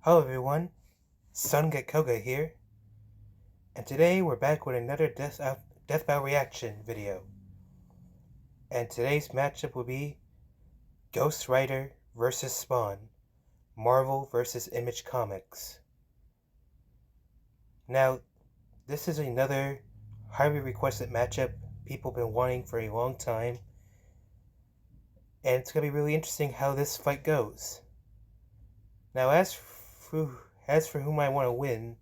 Hello everyone, Koga here, and today we're back with another Death Battle reaction video. And today's matchup will be Ghost Rider vs. Spawn, Marvel vs. Image Comics. Now, this is another highly requested matchup people have been wanting for a long time, and it's going to be really interesting how this fight goes. Now, as for whom I want to win,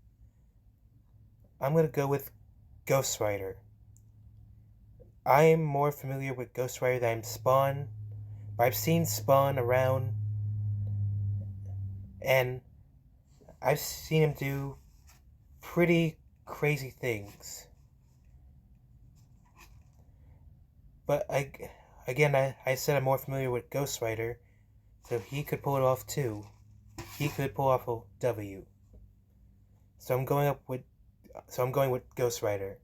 I'm going to go with Ghost Rider. I am more familiar with Ghost Rider than Spawn, but I've seen Spawn around, and I've seen him do pretty crazy things. But I said I'm more familiar with Ghost Rider, so he could pull it off too. He could pull off a W. So I'm going with Ghost Rider.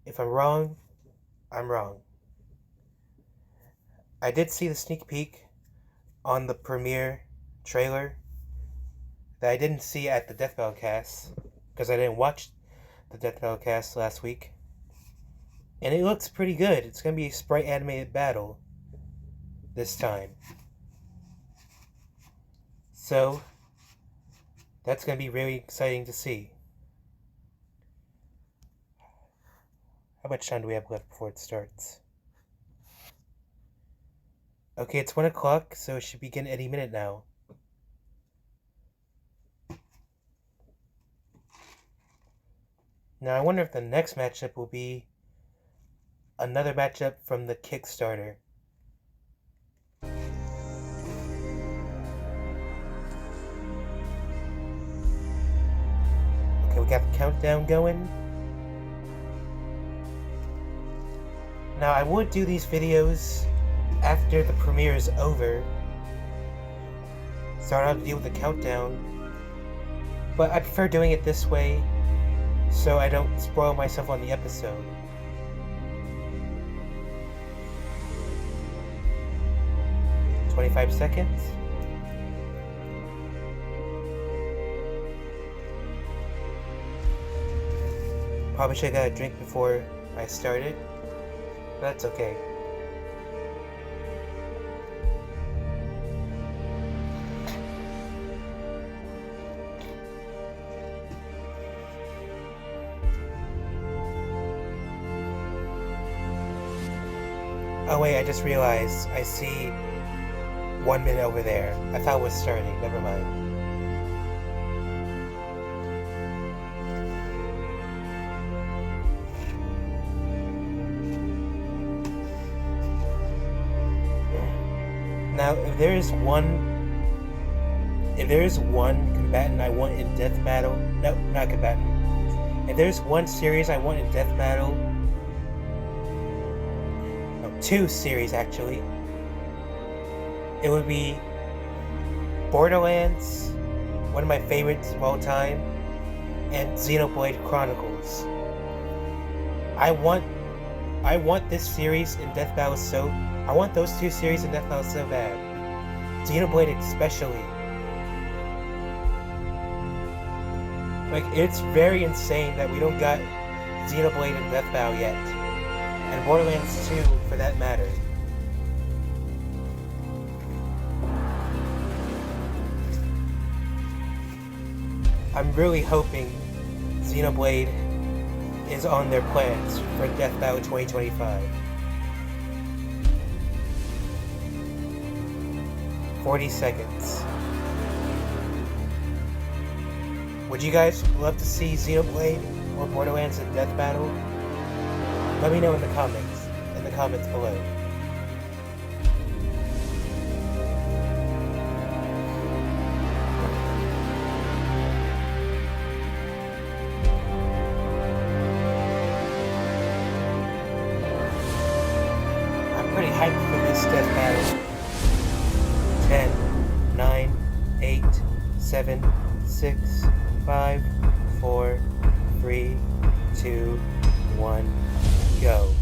If I'm wrong, I'm wrong. I did see the sneak peek on the premiere trailer that I didn't see at the Death Battle cast, because I didn't watch the Death Battle cast last week. And it looks pretty good. It's going to be a sprite animated battle this time. So, that's going to be really exciting to see. How much time do we have left before it starts? Okay, it's 1 o'clock, so it should begin any minute now. Now, I wonder if the next matchup will be another matchup from the Kickstarter. Okay, we got the countdown going. Now, I would do these videos after the premiere is over, so I don't have to deal with the countdown, but I prefer doing it this way so I don't spoil myself on the episode. "25 seconds. Probably should have got a drink before I started, but that's okay. Oh wait, I just realized I see 1 minute over there. I thought it was starting, never mind. Now, if there is one combatant I want in Death Battle, no, not combatant. If there's one series I want in Death Battle, no, 2 series actually, it would be Borderlands, one of my favorites of all time, and Xenoblade Chronicles. I want this series in Death Battle I want those 2 series in Death Battle so bad. Xenoblade especially. Like, it's very insane that we don't got Xenoblade in Death Battle yet. And Borderlands 2 for that matter. I'm really hoping Xenoblade is on their plans for Death Battle 2025. 40 seconds. Would you guys love to see Xenoblade or Borderlands in Death Battle? Let me know in the comments below. I'm pretty hyped for this Death Battle. 10, 9, 8, 7, 6, 5, 4, 3, 2, 1, go.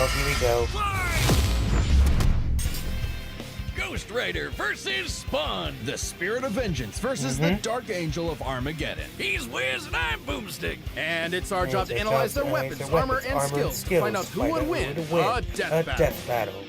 Oh, here we go. Ghost Rider versus Spawn. The Spirit of Vengeance versus the Dark Angel of Armageddon. He's Wiz and I'm Boomstick. And it's our job to analyze their weapons, armor, and skills to find out who would win a death battle.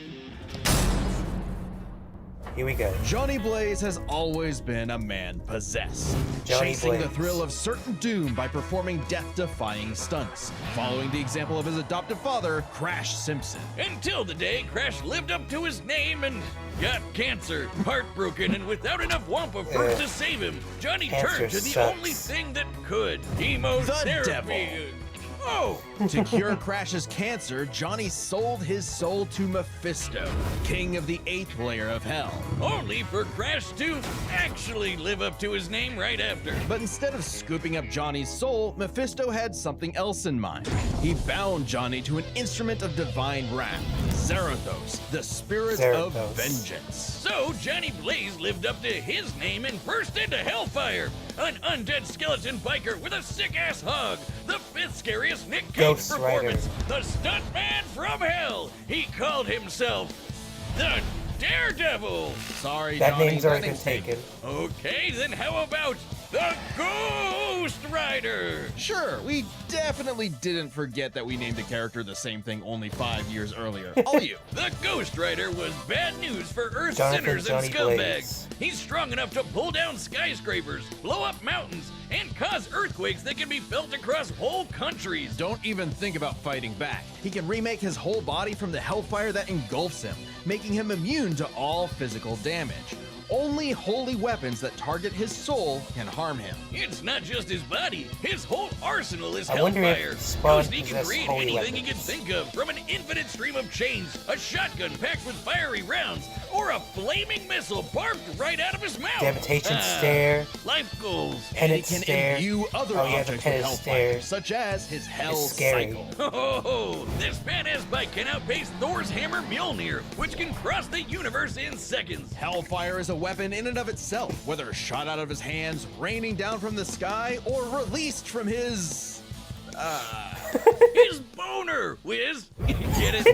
Here we go. Johnny Blaze has always been a man possessed, chasing the thrill of certain doom by performing death-defying stunts, following the example of his adoptive father, Crash Simpson. Until the day Crash lived up to his name and got cancer, heartbroken, and without enough Wampa Fruit to save him, Johnny turned to the only thing that could. Chemotherapy. The devil. Oh! To cure Crash's cancer, Johnny sold his soul to Mephisto, king of the 8th layer of hell. Only for Crash to actually live up to his name right after. But instead of scooping up Johnny's soul, Mephisto had something else in mind. He bound Johnny to an instrument of divine wrath, Zarathos, the spirit of vengeance. So Johnny Blaze lived up to his name and burst into Hellfire, an undead skeleton biker with a sick-ass hog, the 5th scariest Nick Cage performance, the stuntman from hell. He called himself the Daredevil. Sorry, that Johnny, name's already been taken. Okay, then how about the Ghost Rider? Sure, we definitely didn't forget that we named a character the same thing only 5 years earlier. All you. The Ghost Rider was bad news for Earth's sinners and scumbags. He's strong enough to pull down skyscrapers, blow up mountains, and cause earthquakes that can be felt across whole countries. Don't even think about fighting back. He can remake his whole body from the hellfire that engulfs him, making him immune to all physical damage. Only holy weapons that target his soul can harm him. It's not just his body. His whole arsenal is I wonder hellfire. if Spawn He can create anything he can think of, from an infinite stream of chains, a shotgun packed with fiery rounds, or a flaming missile barbed right out of his mouth. Decapitation stare. Life goals. Penance and he can stare. imbue other objects with hellfire, such as his hell cycle. Oh, this badass bike can outpace Thor's hammer Mjolnir, which can cross the universe in seconds. Hellfire is a weapon in and of itself, whether shot out of his hands, raining down from the sky, or released from his... his boner, Wiz. Get it?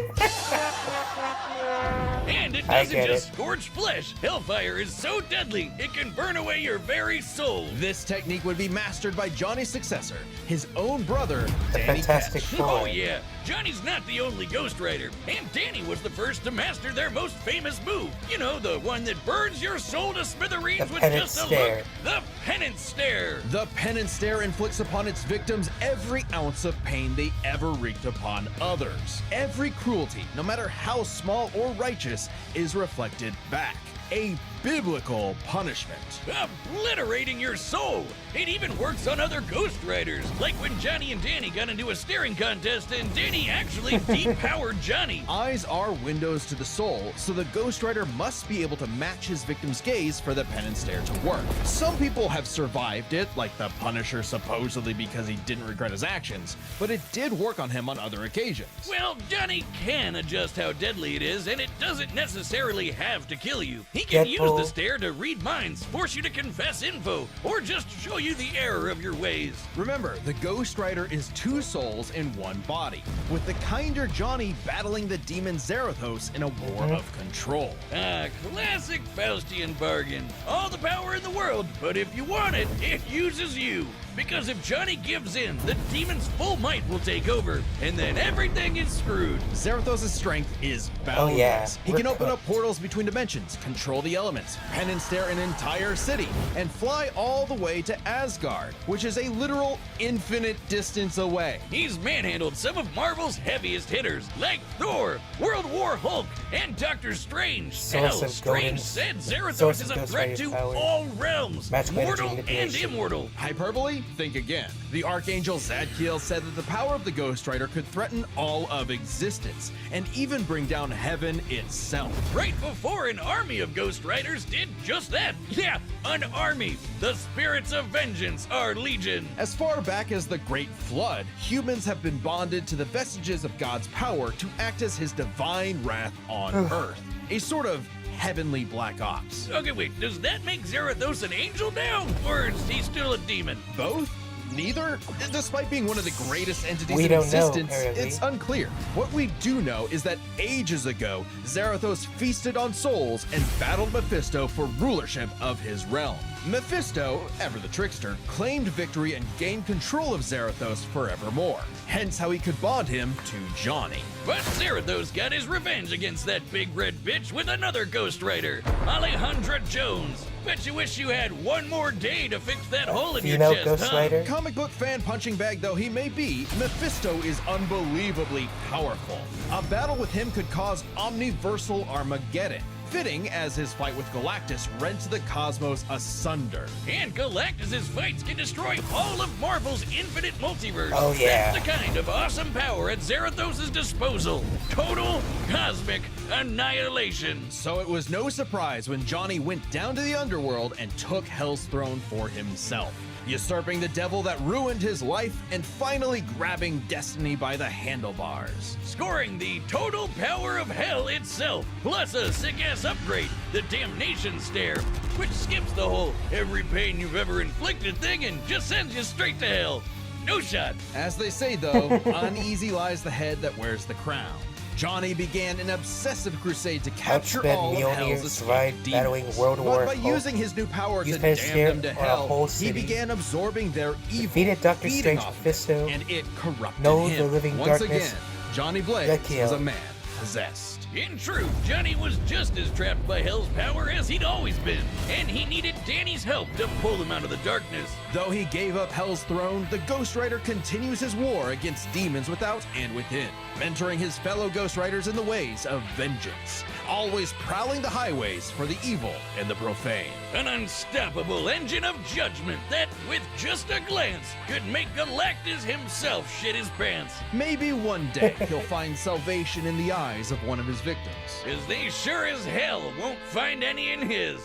And it doesn't just scorch flesh. Hellfire is so deadly, it can burn away your very soul. This technique would be mastered by Johnny's successor, his own brother, The Danny Fantastic Ketch. Four. Oh yeah, Johnny's not the only Ghost Rider, and Danny was the first to master their most famous move. You know, the one that burns your soul to smithereens with just a look. The Penance Stare. The Penance Stare inflicts upon its victims every ounce of pain they ever wreaked upon others. Every cruelty, no matter how small or righteous, is reflected back. A biblical punishment. Obliterating your soul. It even works on other Ghost Riders, like when Johnny and Danny got into a staring contest and Danny actually depowered Johnny. Eyes are windows to the soul, so the Ghost Rider must be able to match his victim's gaze for the Penance Stare to work. Some people have survived it, like the Punisher supposedly because he didn't regret his actions, but it did work on him on other occasions. Well, Johnny can adjust how deadly it is, and it doesn't necessarily have to kill you. He can use the stare to read minds, force you to confess info, or just show you the error of your ways. Remember, the Ghost Rider is two souls in one body, with the kinder Johnny battling the demon Zarathos in a war of control. Classic Faustian bargain. All the power in the world, but if you want it, it uses you. Because if Johnny gives in, the demon's full might will take over, and then everything is screwed. Zarathos' strength is boundless. Oh, yeah. He can open up portals between dimensions, control the elements, penance stare an entire city, and fly all the way to Asgard, which is a literal infinite distance away. He's manhandled some of Marvel's heaviest hitters, like Thor, World War Hulk, and Doctor Strange. Hell, Strange said Zarathos is a threat to all realms, mortal and immortal. Hyperbole? Think again. The Archangel Zadkiel said that the power of the Ghost Rider could threaten all of existence, and even bring down heaven itself. Right before an army of Ghost Riders did just that. Yeah, an army. The spirits of vengeance are legion. As far back as the Great Flood, humans have been bonded to the vestiges of God's power to act as his divine wrath on Earth. A sort of heavenly black ops. Okay, wait, does that make Zarathos an angel now? Or is he still a demon? Both? Neither? Despite being one of the greatest entities We in don't know, existence, apparently. it's unclear. What we do know is that ages ago, Zarathos feasted on souls and battled Mephisto for rulership of his realm. Mephisto, ever the trickster, claimed victory and gained control of Zarathos forevermore, hence how he could bond him to Johnny. But Zarathos got his revenge against that big red bitch with another Ghost Rider, Alejandra Jones. Bet you wish you had one more day to fix that hole in your Female chest, Ghost huh? Rider? Comic book fan punching bag though he may be, Mephisto is unbelievably powerful. A battle with him could cause omniversal Armageddon, fitting as his fight with Galactus rents the cosmos asunder. And Galactus' fights can destroy all of Marvel's infinite multiverse. Oh, yeah. That's the kind of awesome power at Zarathos' disposal. Total cosmic annihilation. So it was no surprise when Johnny went down to the underworld and took Hell's throne for himself, usurping the devil that ruined his life and finally grabbing destiny by the handlebars. Scoring the total power of hell itself, plus a sick-ass upgrade, the Damnation Stare, which skips the whole every pain you've ever inflicted thing and just sends you straight to hell. No shot. As they say though, uneasy lies the head that wears the crown. Johnny began an obsessive crusade to capture Outspent all of Mjolnir, Hell's escaped survived demons. battling World But War by Hulk. using his new power He's to been damn scared them to on a hell, whole he city. began absorbing their evil, Defeated Dr. feeding Strange off Mephisto. it, and it corrupted Know him. the living Once darkness. again, Johnny Blaze Yakio. was a man possessed. In truth, Johnny was just as trapped by hell's power as he'd always been, and he needed Danny's help to pull him out of the darkness. Though he gave up Hell's throne, the Ghost Rider continues his war against demons without and within, mentoring his fellow Ghost Riders in the ways of vengeance, always prowling the highways for the evil and the profane. An unstoppable engine of judgment that, with just a glance, could make Galactus himself shit his pants. Maybe one day he'll find salvation in the eyes of one of his victims. 'Cause they sure as hell won't find any in his.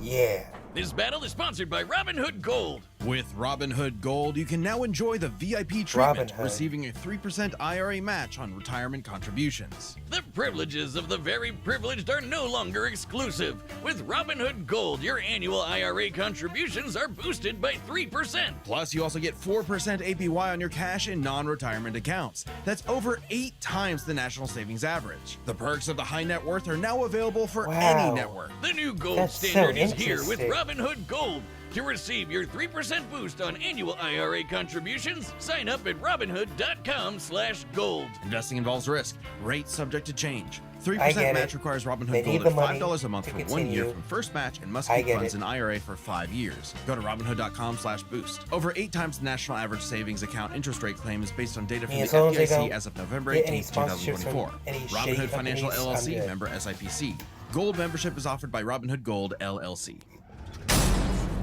Yeah. This battle is sponsored by Robin Hood Gold. With Robinhood Gold, you can now enjoy the VIP treatment, Robinhood. receiving a 3% IRA match on retirement contributions. The privileges of the very privileged are no longer exclusive. With Robinhood Gold, your annual IRA contributions are boosted by 3%. Plus, you also get 4% APY on your cash in non-retirement accounts. That's over 8 times the national savings average. The perks of the high net worth are now available for Wow. any network. The new gold That's so standard is here with interesting. Robinhood Gold. To receive your 3% boost on annual IRA contributions, sign up at robinhood.com/gold. Investing involves risk. Rates subject to change. I 3% get match it. requires They Robinhood need Gold the at money $5 a month to for 1 year continue. from first match and must I keep get funds it. in IRA for 5 years. Go to robinhood.com/boost. Over 8 times the national average savings account interest rate claim is based on data from Yeah, the as long as they FDIC don't as of November get any 18, sponsorships from 2024. any shady Robinhood Financial companies, I'm LLC, good. member SIPC. Gold membership is offered by Robinhood Gold LLC.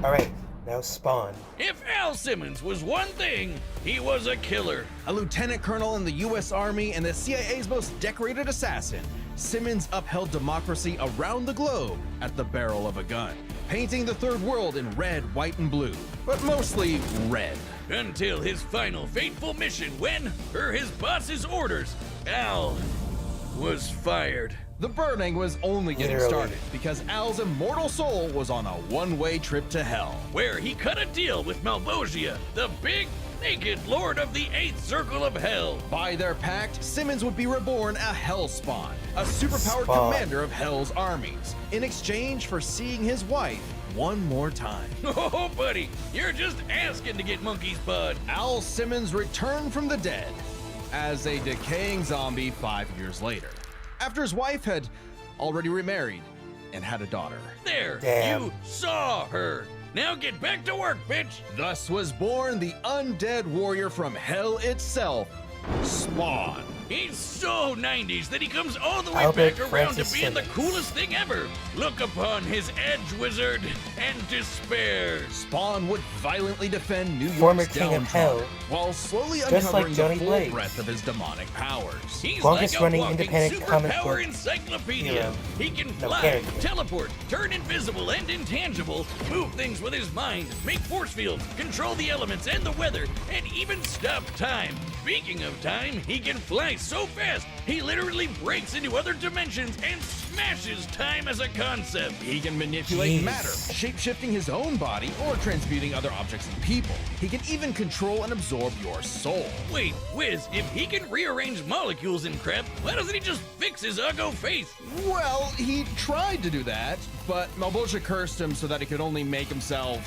Alright, now Spawn. If Al Simmons was one thing, he was a killer. A lieutenant colonel in the U.S. Army and the CIA's most decorated assassin, Simmons upheld democracy around the globe at the barrel of a gun, painting the third world in red, white, and blue, but mostly red. Until his final fateful mission when, per his boss's orders, Al was fired. The burning was only getting Literally. started because Al's immortal soul was on a one-way trip to hell. Where he cut a deal with Malvosia, the big, naked lord of the 8th Circle of Hell. By their pact, Simmons would be reborn a Hellspawn, a superpowered Spawn. commander of Hell's armies, in exchange for seeing his wife one more time. Oh, buddy, you're just asking to get monkey's bud. Al Simmons returned from the dead as a decaying zombie 5 years later, after his wife had already remarried and had a daughter. There, Damn. you saw her. Now get back to work, bitch. Thus was born the undead warrior from hell itself, Spawn. He's so 90s that he comes all the way Albert back around Francis to being the Simmons. coolest thing ever. Look upon his edge wizard and despair. Spawn would violently defend New Former York's king of downtrodden, hell. while slowly Just like uncovering Johnny the full Blaze. breadth of his demonic powers. He's Longest like a running walking independent comic superpower book encyclopedia. hero. He can No, fly, character. teleport, turn invisible and intangible, move things with his mind, make force fields, control the elements and the weather, and even stop time. Speaking of time, he can fly fly so fast, he literally breaks into other dimensions and smashes time as a concept. He can manipulate Jeez. matter, shape-shifting his own body or transmuting other objects and people. He can even control and absorb your soul. Wait, Wiz, if he can rearrange molecules and crap, why doesn't he just fix his uggo face? Well, he tried to do that, but Malbolgia cursed him so that he could only make himself...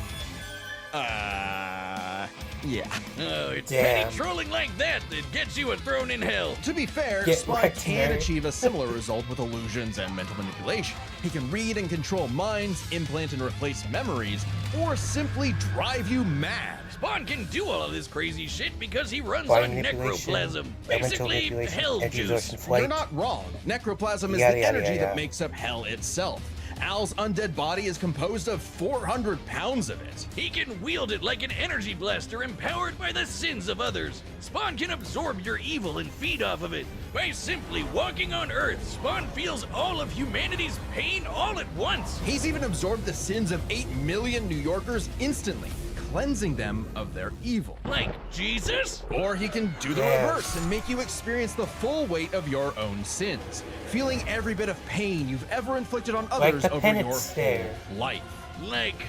yeah. Oh, it's Damn. petty trolling like that that gets you a thrown in hell. To be fair, Get Spawn wrecked, can nerd. achieve a similar result with illusions and mental manipulation. He can read and control minds, implant and replace memories, or simply drive you mad. Spawn can do all of this crazy shit because he runs Body on manipulation, necroplasm. elemental Basically, manipulation, hell energy juice. absorption, flight. You're not wrong. Necroplasm is Yada, the yada, energy yada. that makes up hell itself. Al's undead body is composed of 400 pounds of it. He can wield it like an energy blaster empowered by the sins of others. Spawn can absorb your evil and feed off of it. By simply walking on Earth, Spawn feels all of humanity's pain all at once. He's even absorbed the sins of 8 million New Yorkers instantly, cleansing them of their evil. Like Jesus? Or he can do the Yeah. reverse and make you experience the full weight of your own sins, feeling every bit of pain you've ever inflicted on others the over penance your stare. whole life. Like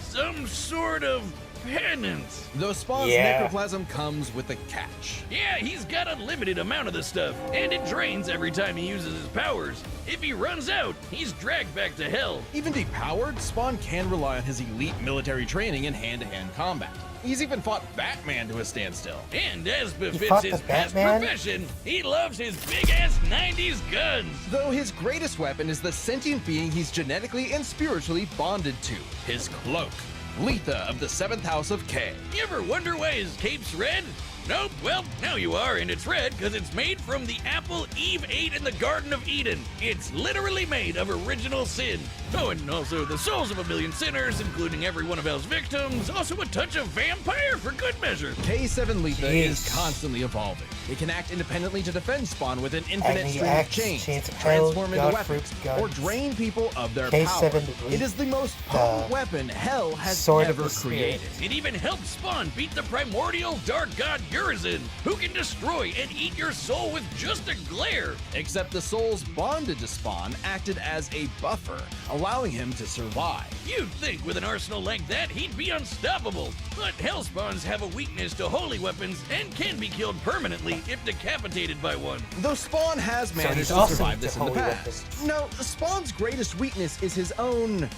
some sort of penance. Though Spawn's Yeah. necroplasm comes with a catch. Yeah, he's got a limited amount of the stuff, and it drains every time he uses his powers. If he runs out, he's dragged back to hell. Even depowered, Spawn can rely on his elite military training in hand-to-hand combat. He's even fought Batman to a standstill. And as befits fought his the past Batman? profession, he loves his big-ass 90s guns. Though his greatest weapon is the sentient being he's genetically and spiritually bonded to, his cloak. Letha of the 7th House of K. You ever wonder why his cape's red? Nope, well, now you are, and it's red because it's made from the apple Eve ate in the Garden of Eden. It's literally made of original sin. Oh, and also the souls of a million sinners, including every one of Hell's victims, also a touch of vampire for good measure. K7 Letha is Jeez. constantly evolving. It can act independently to defend Spawn with an infinite Agni stream Axe, of chains, Chains of Hell, transform into God weapons, Fruit or Guns. drain people of their K7 power. Degree, It is the most potent the weapon Hell has Sword of ever the Spirit. created. It even helps Spawn beat the primordial dark god Urizen, who can destroy and eat your soul with just a glare. Except the souls bonded to Spawn acted as a buffer, allowing him to survive. You'd think with an arsenal like that, he'd be unstoppable. But Hellspawns have a weakness to holy weapons and can be killed permanently if decapitated by one. Though Spawn has managed he's to also survive the this in the holy past. No, Spawn's greatest weakness is his own...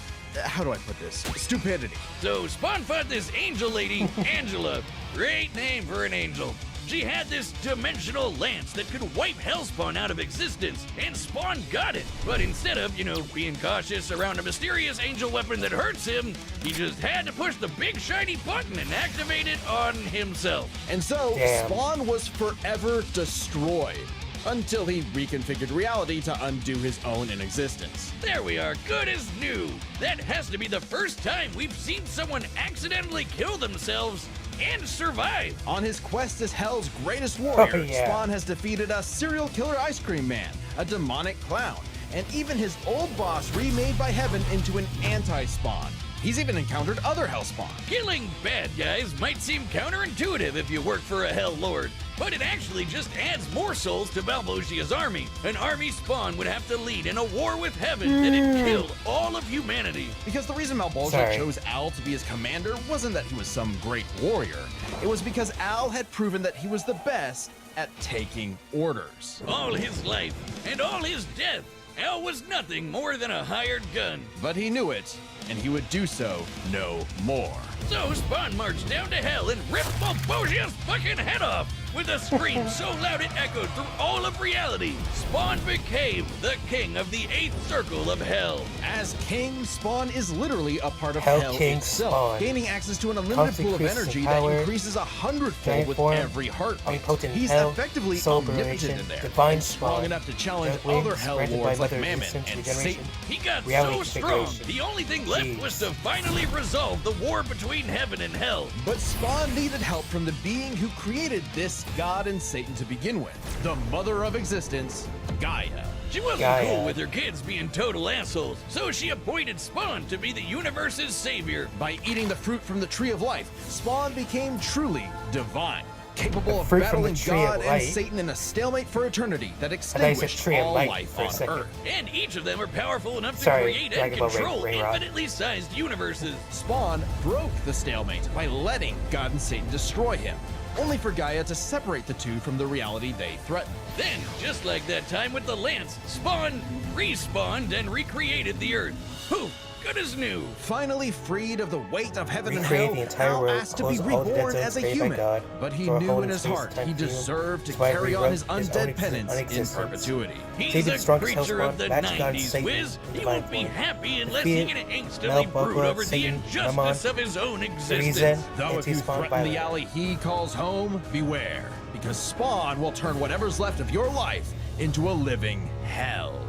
how do I put this? Stupidity. So Spawn fought this angel lady, Angela. Great name for an angel. She had this dimensional lance that could wipe Hellspawn out of existence, and Spawn got it. But instead of, being cautious around a mysterious angel weapon that hurts him, he just had to push the big shiny button and activate it on himself. And so, Damn. Spawn was forever destroyed. Until he reconfigured reality to undo his own inexistence. There we are, good as new. That has to be the first time we've seen someone accidentally kill themselves and survive. On his quest as Hell's greatest warrior, Oh, yeah. Spawn has defeated a serial killer ice cream man, a demonic clown, and even his old boss remade by Heaven into an anti-Spawn. He's even encountered other Hellspawn. Killing bad guys might seem counterintuitive if you work for a Hell Lord, but it actually just adds more souls to Malbolgia's army. An army Spawn would have to lead in a war with Heaven that'd kill all of humanity. Because the reason Malbolgia Sorry. chose Al to be his commander wasn't that he was some great warrior. It was because Al had proven that he was the best at taking orders. All his life and all his death, Al was nothing more than a hired gun. But he knew it, and he would do so no more. So Spawn marched down to Hell and ripped Malbolgia's fucking head off with a scream so loud it echoed through all of reality. Spawn became the king of the 8th circle of Hell. As king, Spawn is literally a part of Hell Hell King itself, Spawn. gaining access to an unlimited Constantly pool of increases energy in that power, increases 100-fold with giant form, every heartbeat. omnipotent He's hell, effectively soul omnipotent liberation, in there, divine and strong spawn, enough to challenge dark wings, other Hell granted by lords like mother Mammon resistance and regeneration. Satan. He got Reality so strong, configuration. the only thing left Jeez. was to finally resolve the war between Heaven and Hell. But Spawn needed help from the being who created this god and Satan to begin with, the mother of existence, Gaia. She wasn't Gaia. cool with her kids being total assholes, so she appointed Spawn to be the universe's savior. By eating the fruit from the tree of life, Spawn became truly divine. capable of fruit from the battling tree of God and light. Satan in a stalemate for eternity that I said extinguished tree of all light life for a on second. Earth. And each of them are powerful enough to Sorry, create and Dragon Ball control Ray Rod. infinitely sized universes. Spawn broke the stalemate by letting God and Satan destroy him, only for Gaia to separate the two from the reality they threaten. Then, just like that time with the Lance, Spawn respawned and recreated the Earth. Poof, good as new. Finally freed of the weight of heaven and Recreate hell, the entire Hal world, asked to be close all the dead reborn zones as a created by human, God, but he throw a knew hole in his space heart time he field. deserved to That's why he carry on rewrote his his own undead penance in existence. perpetuity. He's See the a strongest creature of the Hellspawn, match God 90s, Satan Wiz. in the He won't be Bible. happy unless Defeat he can instantly Mel, brood Bubba, over the Satan, injustice Mammon, of his own existence. Reason, Though if you anti-spawn threaten violence. the alley he calls home, beware, because Spawn will turn whatever's left of your life into a living hell.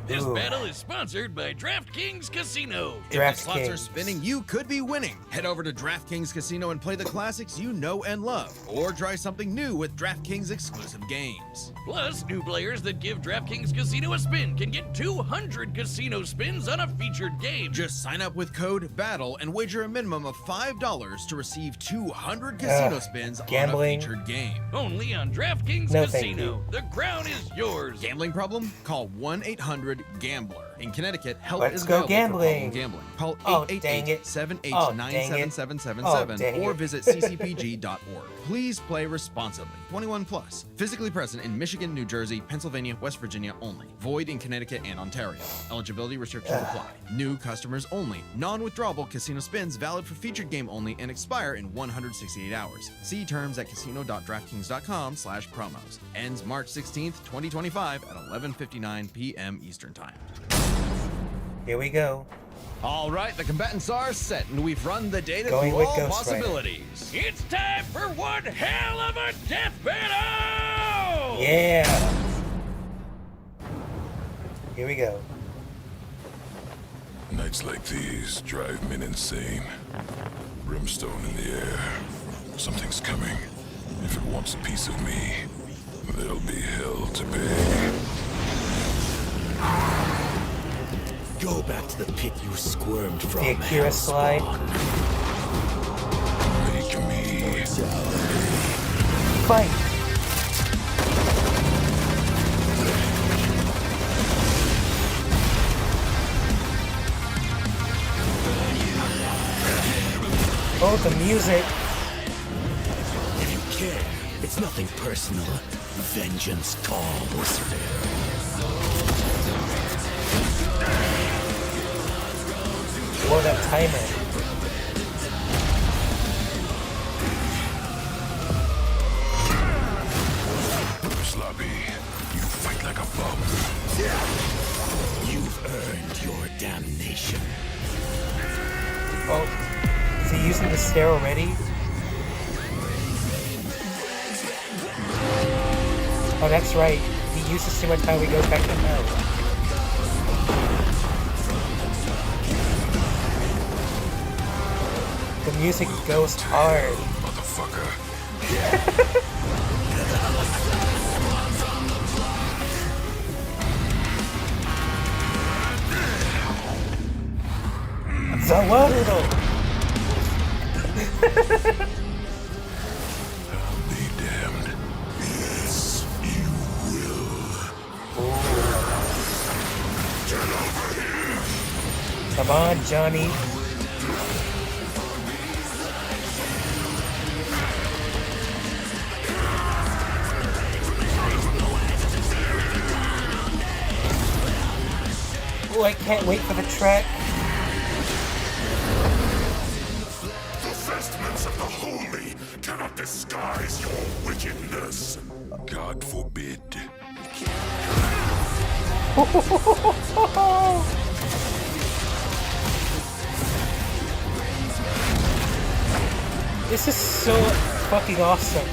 This Ooh. battle is sponsored by DraftKings Casino. If the slots are DraftKings. spinning, you could be winning. Head over to DraftKings Casino and play the classics you know and love, or try something new with DraftKings exclusive games. Plus, new players that give DraftKings Casino a spin can get 200 casino spins on a featured game. Just sign up with code BATTLE and wager a minimum of $5 to receive 200 casino spins gambling. on a featured game. Only on DraftKings No, thank Casino. you. The crown is yours. Gambling problem? Call 1-800-GAMBLER. In Connecticut, help Let's is go available for problem gambling. gambling. Call Oh, dang it. 888-789-7777 Oh, or dang visit ccpg.org. Please play responsibly. 21 plus. Physically present in Michigan, New Jersey, Pennsylvania, West Virginia only. Void in Connecticut and Ontario. Eligibility restrictions apply. New customers only. Non-withdrawable casino spins valid for featured game only and expire in 168 hours. See terms at casino.draftkings.com/promos. Ends March 16th, 2025 at 11:59 p.m. Eastern Time. Here we go. All right, the combatants are set, and we've run the data Going through with all Ghost Rider. possibilities. It's time for one hell of a death battle! Yeah. Here we go. Nights like these drive men insane. Brimstone in the air. Something's coming. If it wants a piece of me, there'll be hell to pay. Go back to the pit you squirmed from. The Akira slide. Make me Fight. Oh, the music. If you care, it's nothing personal. Vengeance calls. Whoa, that timer. sloppy. You fight like a bum. You've earned your damnation. Oh, is he using the stair already? Oh, that's right. He uses too much time, he goes back to hell. The music goes hard. Motherfucker. Zawarudo! Be damned. Yes, you will. Come on, Johnny. Oh, I can't wait for the track. The vestments of the holy cannot disguise your wickedness. God forbid. This is so fucking awesome.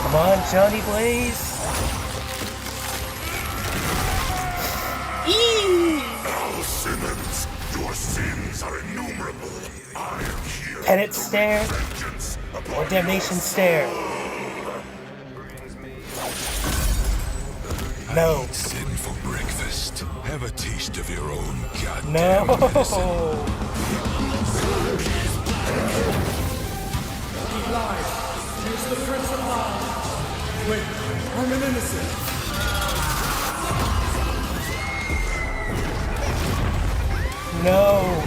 Come on, Johnny Blaze. Al Simmons, your sins are innumerable. I am here. Penance stare Vengeance upon or damnation stare? No. sin for breakfast. Have a taste of your own goddamn No! medicine. He lied. He's the Prince of Lies. Wait, I'm an innocent. No!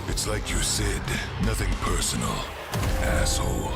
It's like you said, nothing personal, asshole.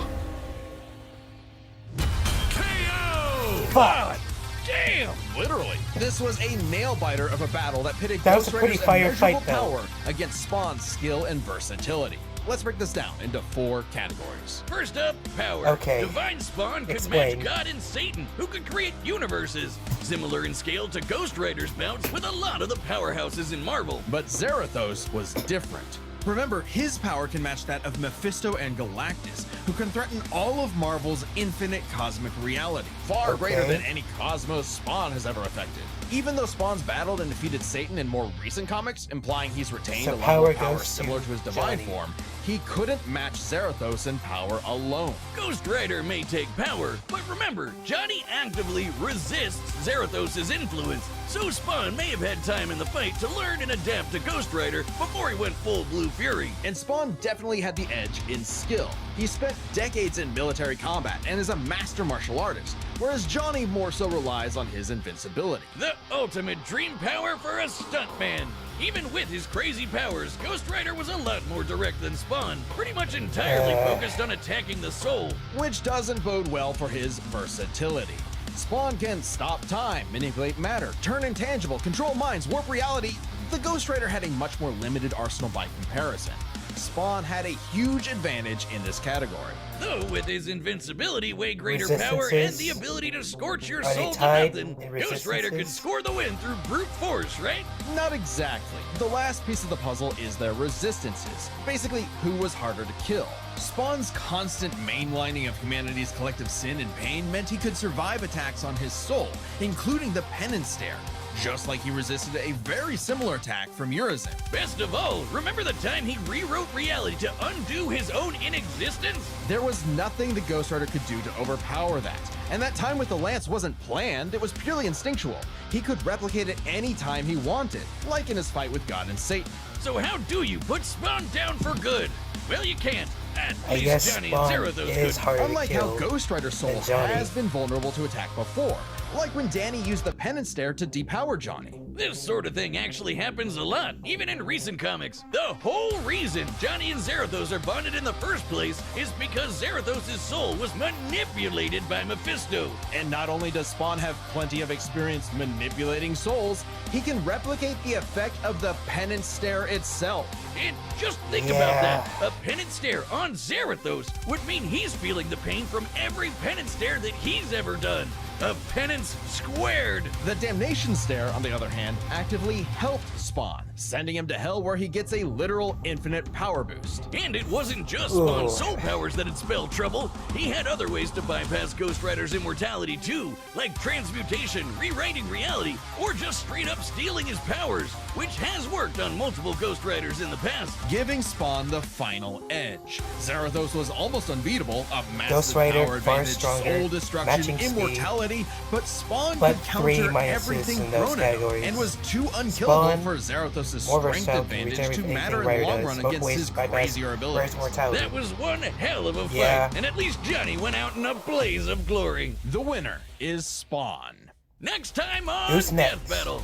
KO! Fuck! Damn! Literally. This was a nail-biter of a battle that pitted That was Ghost a pretty Rider's fire immeasurable fight, though. power against Spawn's skill and versatility. Let's break this down into 4 categories. First up, power. Okay. Divine Spawn could Explain. match God and Satan, who could create universes. Similar in scale to Ghost Rider's bouts with a lot of the powerhouses in Marvel. But Zarathos was different. Remember, his power can match that of Mephisto and Galactus, who can threaten all of Marvel's infinite cosmic reality, far greater than any cosmos Spawn has ever affected. Even though Spawn's battled and defeated Satan in more recent comics, implying he's retained So a level power of power goes similar to to his divine Johnny. form, he couldn't match Zarathos in power alone. Ghost Rider may take power, but remember, Johnny actively resists Zarathos' influence, so Spawn may have had time in the fight to learn and adapt to Ghost Rider before he went full Blue Fury. And Spawn definitely had the edge in skill. He spent decades in military combat and is a master martial artist, whereas Johnny more so relies on his invincibility. The ultimate dream power for a stuntman. Even with his crazy powers, Ghost Rider was a lot more direct than Spawn, pretty much entirely focused on attacking the soul. Which doesn't bode well for his versatility. Spawn can stop time, manipulate matter, turn intangible, control minds, warp reality. The Ghost Rider had a much more limited arsenal by comparison. Spawn had a huge advantage in this category. Though with his invincibility, way greater power, and Resistances? the ability to scorch your Are they soul to tied nothing, in Ghost Rider could resistances? score the win through brute force, right? Not exactly. The last piece of the puzzle is their resistances. Basically, who was harder to kill. Spawn's constant mainlining of humanity's collective sin and pain meant he could survive attacks on his soul, including the penance stare, just like he resisted a very similar attack from Urizen. Best of all, remember the time he rewrote reality to undo his own inexistence? There was nothing the Ghost Rider could do to overpower that, and that time with the lance wasn't planned, it was purely instinctual. He could replicate it any time he wanted, like in his fight with God and Satan. So how do you put Spawn down for good? Well, you can't. At I least guess Johnny Spawn and Zarathos is could. harder Unlike to how kill Ghost Rider's soul than Johnny. has been vulnerable to attack before, like when Danny used the penance stare to depower Johnny. This sort of thing actually happens a lot, even in recent comics. The whole reason Johnny and Zarathos are bonded in the first place is because Zarathos' soul was manipulated by Mephisto. And not only does Spawn have plenty of experience manipulating souls, he can replicate the effect of the penance stare itself. And just think about that. A penance stare on Zarathos would mean he's feeling the pain from every penance stare that he's ever done. A penance squared. The damnation stare, on the other hand, actively helped Spawn, sending him to hell where he gets a literal infinite power boost. And it wasn't just Spawn's Ooh. soul powers that had spelled trouble. He had other ways to bypass Ghost Rider's immortality too, like transmutation, rewriting reality, or just straight up stealing his powers, which has worked on multiple Ghost Riders in the past. Giving Spawn the final edge. Zarathos was almost unbeatable, a massive Ghost Rider power far advantage, stronger, soul destruction, matching speed, immortality, but Spawn but could 3 counter minuses everything in those thrown at him, categories. and was too unkillable Spawn, for Zarathos' more strength versatile, can reach advantage to everything matter in Rider the long does. run Both against ways his bypass crazier Rider's abilities. mortality. That was one hell of a fight, Yeah. and at least Johnny went out in a blaze of glory. The winner is Spawn. Next time on Who's next? Death Battle.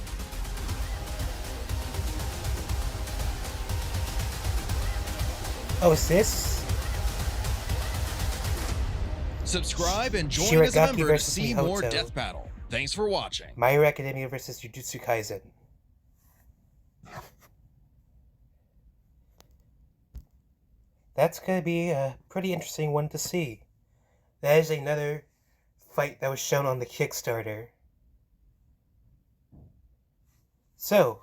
Oh, is this? Subscribe and join as a Shiragaki member to versus see more Mihoto. Death Battle. Thanks for watching. My Hero Academia versus Jujutsu Kaisen. That's gonna be a pretty interesting one to see. That is another fight that was shown on the Kickstarter. So,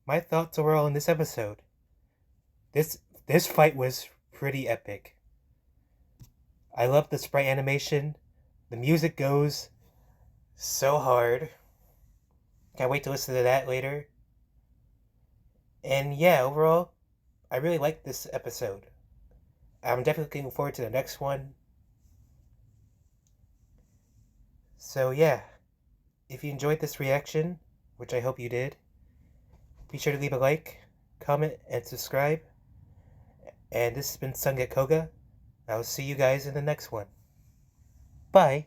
my thoughts overall in this episode. This fight was pretty epic. I love the sprite animation. The music goes so hard. Can't wait to listen to that later. And yeah, overall, I really liked this episode. I'm definitely looking forward to the next one. So yeah, if you enjoyed this reaction, which I hope you did, be sure to leave a like, comment, and subscribe. And this has been Sunget Koga. I'll see you guys in the next one. Bye.